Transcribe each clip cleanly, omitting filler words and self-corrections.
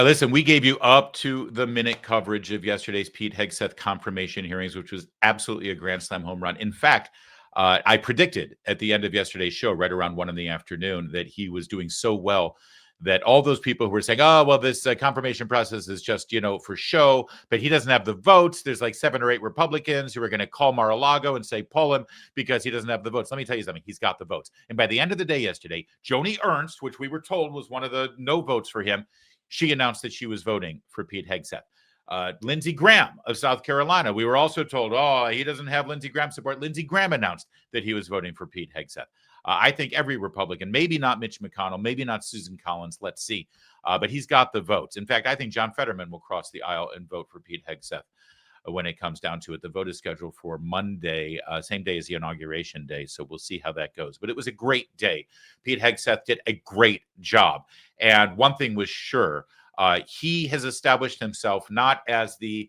Listen, we gave you up to the minute coverage of yesterday's Pete Hegseth confirmation hearings, which was absolutely a grand slam home run. In fact, I predicted at the end of yesterday's show, right around 1 in the afternoon, that he was doing so well that all those people who were saying, oh, well, this confirmation process is just, for show, but he doesn't have the votes. There's like 7 or 8 Republicans who are going to call Mar-a-Lago and say, pull him because he doesn't have the votes. Let me tell you something. He's got the votes. And by the end of the day yesterday, Joni Ernst, which we were told was one of the no votes for him, she announced that she was voting for Pete Hegseth. Lindsey Graham of South Carolina, we were also told, oh, he doesn't have Lindsey Graham support. Lindsey Graham announced that he was voting for Pete Hegseth. I think every Republican, maybe not Mitch McConnell, maybe not Susan Collins, let's see, but he's got the votes. In fact, I think John Fetterman will cross the aisle and vote for Pete Hegseth when it comes down to it. The vote is scheduled for Monday, same day as the inauguration day, so we'll see how that goes. But it was a great day. Pete Hegseth did a great job. And one thing was sure, he has established himself not as the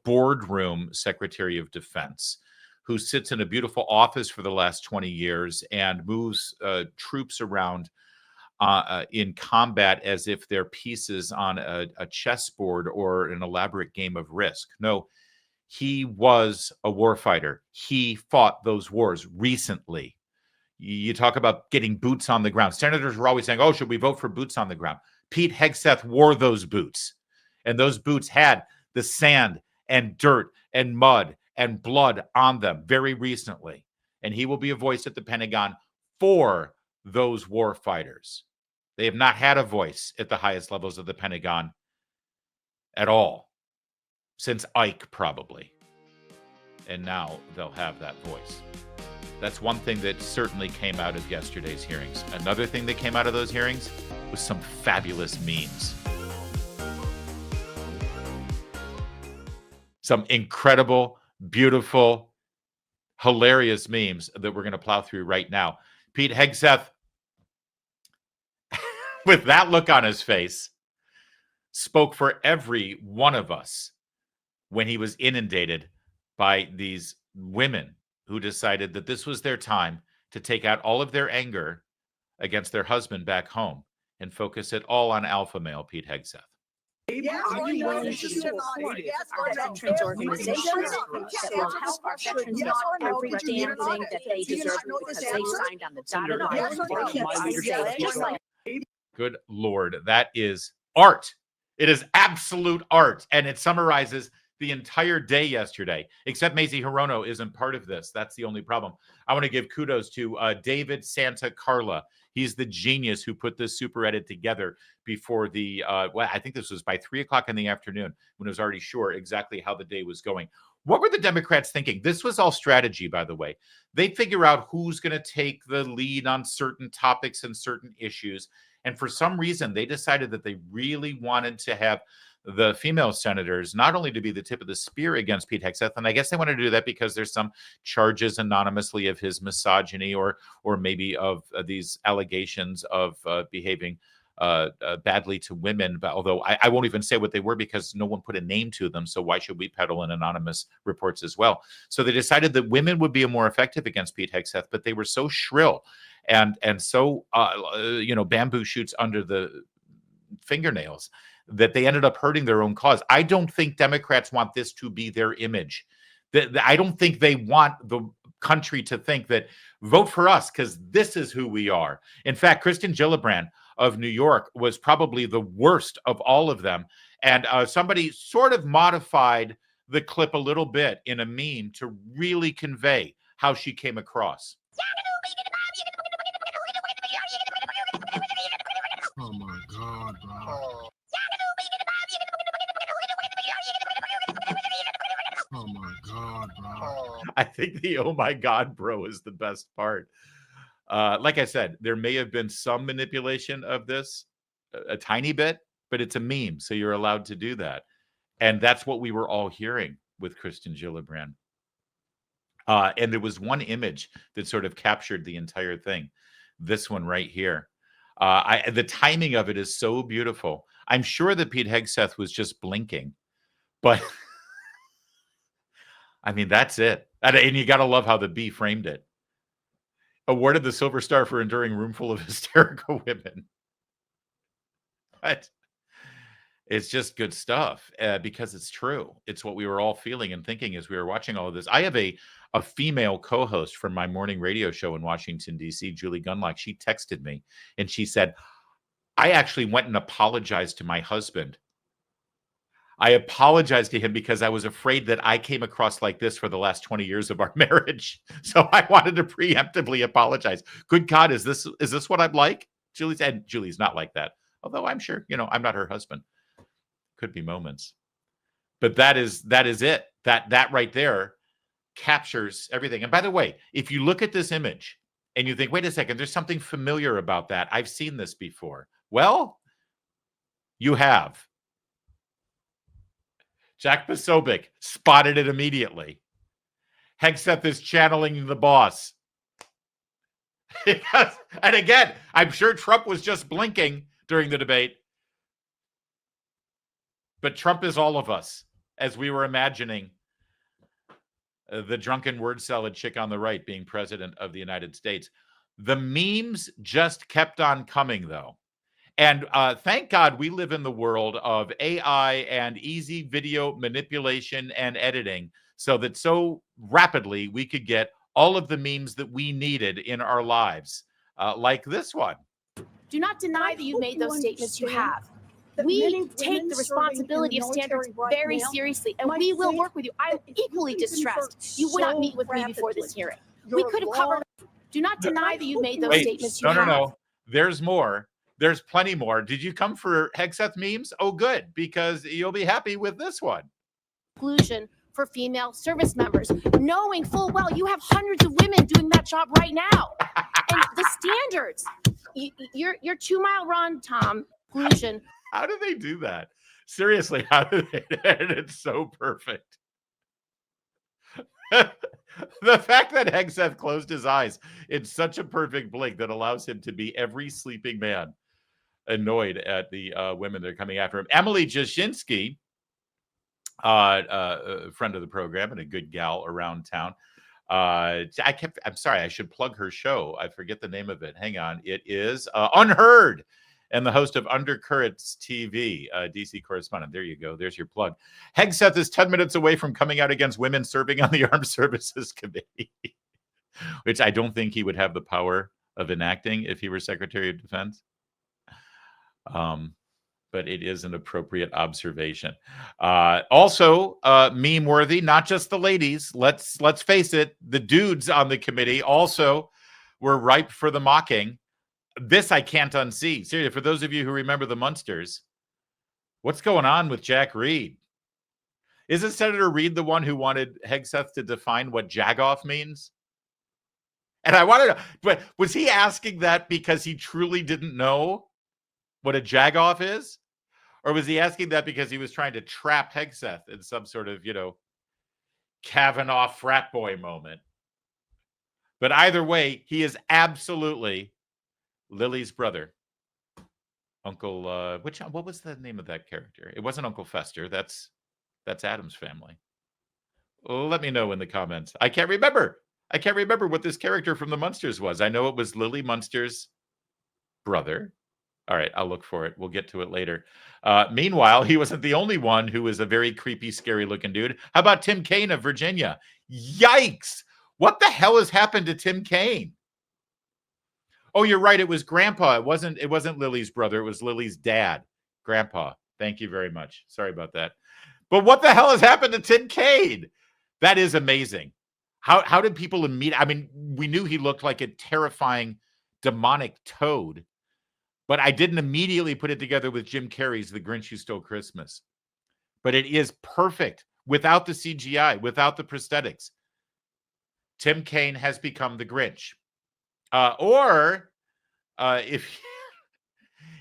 boardroom Secretary of Defense who sits in a beautiful office for the last 20 years and moves troops around in combat as if they're pieces on a chessboard or an elaborate game of Risk. No, he was a warfighter. He fought those wars recently. You talk about getting boots on the ground. Senators were always saying, oh, should we vote for boots on the ground? Pete Hegseth wore those boots. And those boots had the sand and dirt and mud and blood on them very recently. And he will be a voice at the Pentagon for those war fighters. They have not had a voice at the highest levels of the Pentagon at all since Ike, probably. And now they'll have that voice. That's one thing that certainly came out of yesterday's hearings. Another thing that came out of those hearings was some fabulous memes. Some incredible, beautiful, hilarious memes that we're going to plow through right now. Pete Hegseth, with that look on his face, spoke for every one of us when he was inundated by these women who decided that this was their time to take out all of their anger against their husband back home and focus it all on alpha male Pete Hegseth. Yes, are you willing to support our veterans organizations that will help our veterans get every damn thing that they deserve because they signed on the dotted line? Good Lord, that is art. It is absolute art, and it summarizes the entire day yesterday, except Mazie Hirono isn't part of this. That's the only problem. I want to give kudos to David Santa Carla. He's the genius who put this super edit together before the, I think this was by 3 o'clock in the afternoon when it was already sure exactly how the day was going. What were the Democrats thinking? This was all strategy, by the way. They figure out who's going to take the lead on certain topics and certain issues. And for some reason, they decided that they really wanted to have the female senators not only to be the tip of the spear against Pete Hegseth, and I guess they wanted to do that because there's some charges anonymously of his misogyny or maybe of these allegations of behaving badly to women. But although I won't even say what they were because no one put a name to them, so why should we peddle in anonymous reports as well? So they decided that women would be more effective against Pete Hegseth, but they were so shrill and so bamboo shoots under the fingernails that they ended up hurting their own cause. I don't think Democrats want this to be their image. I don't think they want the country to think that vote for us because this is who we are. In fact, Kristen Gillibrand of New York was probably the worst of all of them. And somebody sort of modified the clip a little bit in a meme to really convey how she came across. Oh my God, bro. Oh my God, bro. I think the oh my God, bro is the best part. Like I said, there may have been some manipulation of this, a tiny bit, but it's a meme, so you're allowed to do that. And that's what we were all hearing with Kristen Gillibrand. And there was one image that sort of captured the entire thing. This one right here. The timing of it is so beautiful. I'm sure that Pete Hegseth was just blinking, but I mean, that's it. And you got to love how the Bee framed it. Awarded the Silver Star for enduring room full of hysterical women. But it's just good stuff because it's true. It's what we were all feeling and thinking as we were watching all of this. I have a female co-host from my morning radio show in Washington, D.C., Julie Gunlock. She texted me and she said, I actually went and apologized to my husband. I apologized to him because I was afraid that I came across like this for the last 20 years of our marriage. So I wanted to preemptively apologize. Good God, is this what I'm like? Julie said, Julie's not like that. Although I'm sure, I'm not her husband. Could be moments. But that is it. That right there captures everything. And by the way, if you look at this image and you think, wait a second, there's something familiar about that. I've seen this before. Well, you have. Jack Posobiec spotted it immediately. Hegseth is channeling the boss. And again, I'm sure Trump was just blinking during the debate. But Trump is all of us, as we were imagining the drunken word salad chick on the right being president of the United States. The memes just kept on coming, though. And thank God we live in the world of AI and easy video manipulation and editing so that so rapidly we could get all of the memes that we needed in our lives, like this one. Do not deny that you made those statements. You have. We take the responsibility of standards very seriously, and we will work with you. I'm equally distressed. You would not meet with me before this hearing. We could have covered. Do not deny that you made those statements. No. There's more. There's plenty more. Did you come for Hegseth memes? Oh, good, because you'll be happy with this one. Exclusion for female service members, knowing full well you have hundreds of women doing that job right now. And the standards, your 2 mile run, Tom, exclusion. How do they do that? Seriously, how do they? And it's so perfect. The fact that Hegseth closed his eyes in such a perfect blink that allows him to be every sleeping man annoyed at the women that are coming after him. Emily Jashinsky, a friend of the program and a good gal around town. I'm sorry, I should plug her show. I forget the name of it. Hang on. It is Unheard, and the host of Undercurrents TV, DC correspondent. There you go. There's your plug. Hegseth is 10 minutes away from coming out against women serving on the Armed Services Committee, which I don't think he would have the power of enacting if he were Secretary of Defense. But it is an appropriate observation. Also, meme worthy, not just the ladies. Let's face it, the dudes on the committee also were ripe for the mocking. This I can't unsee. Seriously, for those of you who remember the Munsters, what's going on with Jack Reed? Isn't Senator Reed the one who wanted Hegseth to define what jagoff means? And I wanted to, but was he asking that because he truly didn't know what a jagoff is? Or was he asking that because he was trying to trap Hegseth in some sort of, Kavanaugh frat boy moment? But either way, he is absolutely Lily's brother. Uncle, what was the name of that character? It wasn't Uncle Fester. That's Adam's family. Let me know in the comments. I can't remember what this character from the Munsters was. I know it was Lily Munster's brother. All right, I'll look for it. We'll get to it later. Meanwhile, he wasn't the only one who was a very creepy, scary-looking dude. How about Tim Kaine of Virginia? Yikes! What the hell has happened to Tim Kaine? Oh, you're right. It was Grandpa. It wasn't Lily's brother. It was Lily's dad, Grandpa. Thank you very much. Sorry about that. But what the hell has happened to Tim Kaine? That is amazing. How did people immediately? I mean, we knew he looked like a terrifying, demonic toad. But I didn't immediately put it together with Jim Carrey's The Grinch Who Stole Christmas. But it is perfect without the CGI, without the prosthetics. Tim Kaine has become the Grinch.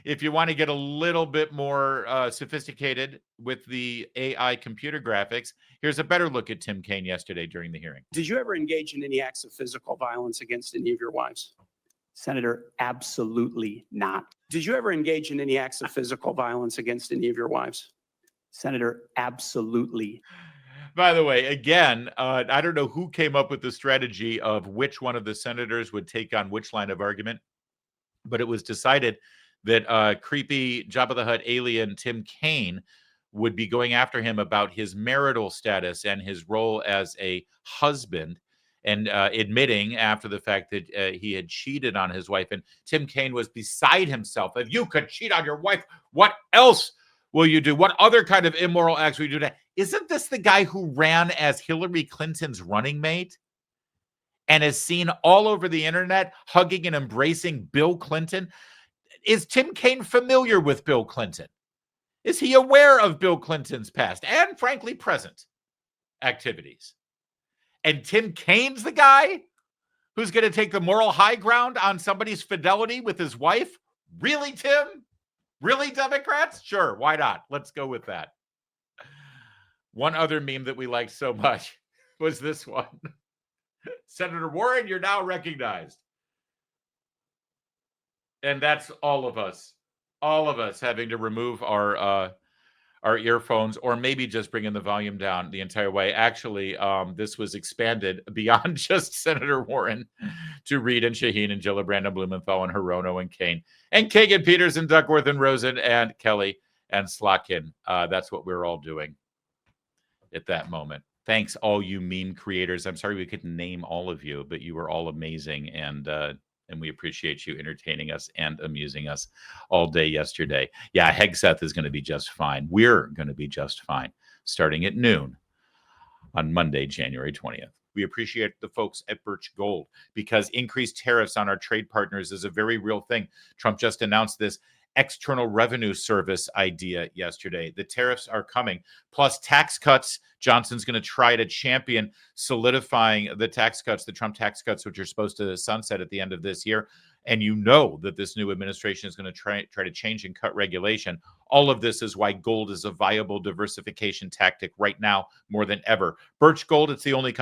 If you want to get a little bit more sophisticated with the AI computer graphics, here's a better look at Tim Kaine yesterday during the hearing. Did you ever engage in any acts of physical violence against any of your wives? Senator, absolutely not. Did you ever engage in any acts of physical violence against any of your wives? Senator, absolutely. By the way, again, I don't know who came up with the strategy of which one of the senators would take on which line of argument, but it was decided that creepy Jabba the Hutt alien Tim Kaine would be going after him about his marital status and his role as a husband, and admitting after the fact that he had cheated on his wife. And Tim Kaine was beside himself. If you could cheat on your wife, what else will you do? What other kind of immoral acts will you do? Isn't this the guy who ran as Hillary Clinton's running mate and is seen all over the internet hugging and embracing Bill Clinton? Is Tim Kaine familiar with Bill Clinton? Is he aware of Bill Clinton's past and, frankly, present activities? And Tim Kaine's the guy who's going to take the moral high ground on somebody's fidelity with his wife? Really, Tim? Really, Democrats? Sure, why not? Let's go with that. One other meme that we liked so much was this one. Senator Warren, you're now recognized. And that's all of us having to remove our earphones, or maybe just bringing the volume down the entire way. Actually, this was expanded beyond just Senator Warren to Reed and Shaheen and Gillibrand and Blumenthal and Hirono and Kane and Kagan, Peters and Duckworth and Rosen and Kelly and Slotkin. That's what we're all doing at that moment. Thanks, all you meme creators. I'm sorry we couldn't name all of you, but you were all amazing, and we appreciate you entertaining us and amusing us all day yesterday. Yeah, Hegseth is going to be just fine. We're going to be just fine, starting at noon on Monday, January 20th. We appreciate the folks at Birch Gold, because increased tariffs on our trade partners is a very real thing. Trump just announced this external revenue service idea yesterday. The tariffs are coming, plus tax cuts. Johnson's going to try to champion solidifying the tax cuts, the Trump tax cuts, which are supposed to sunset at the end of this year. And you know that this new administration is going to try to change and cut regulation. All of this is why gold is a viable diversification tactic right now more than ever. Birch Gold, it's the only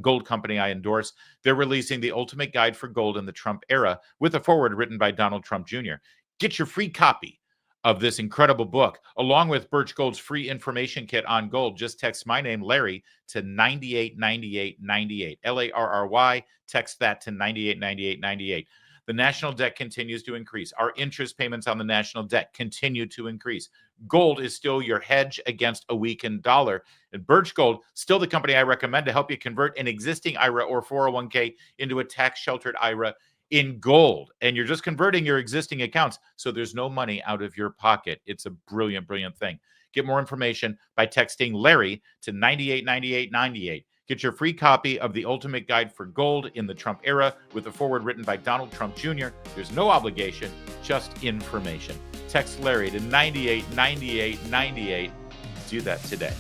gold company I endorse. They're releasing the ultimate guide for gold in the Trump era with a foreword written by Donald Trump Jr. Get your free copy of this incredible book, along with Birch Gold's free information kit on gold. Just text my name, Larry, to 989898. LARRY. Text that to 989898. The national debt continues to increase. Our interest payments on the national debt continue to increase. Gold is still your hedge against a weakened dollar. And Birch Gold, still the company I recommend to help you convert an existing IRA or 401k into a tax-sheltered IRA in gold. And you're just converting your existing accounts, so there's no money out of your pocket. It's a brilliant, brilliant thing. Get more information by texting Larry to 989898. Get your free copy of the ultimate guide for gold in the Trump era with a foreword written by Donald Trump Jr. There's no obligation, just information. Text Larry to 989898. Do that today.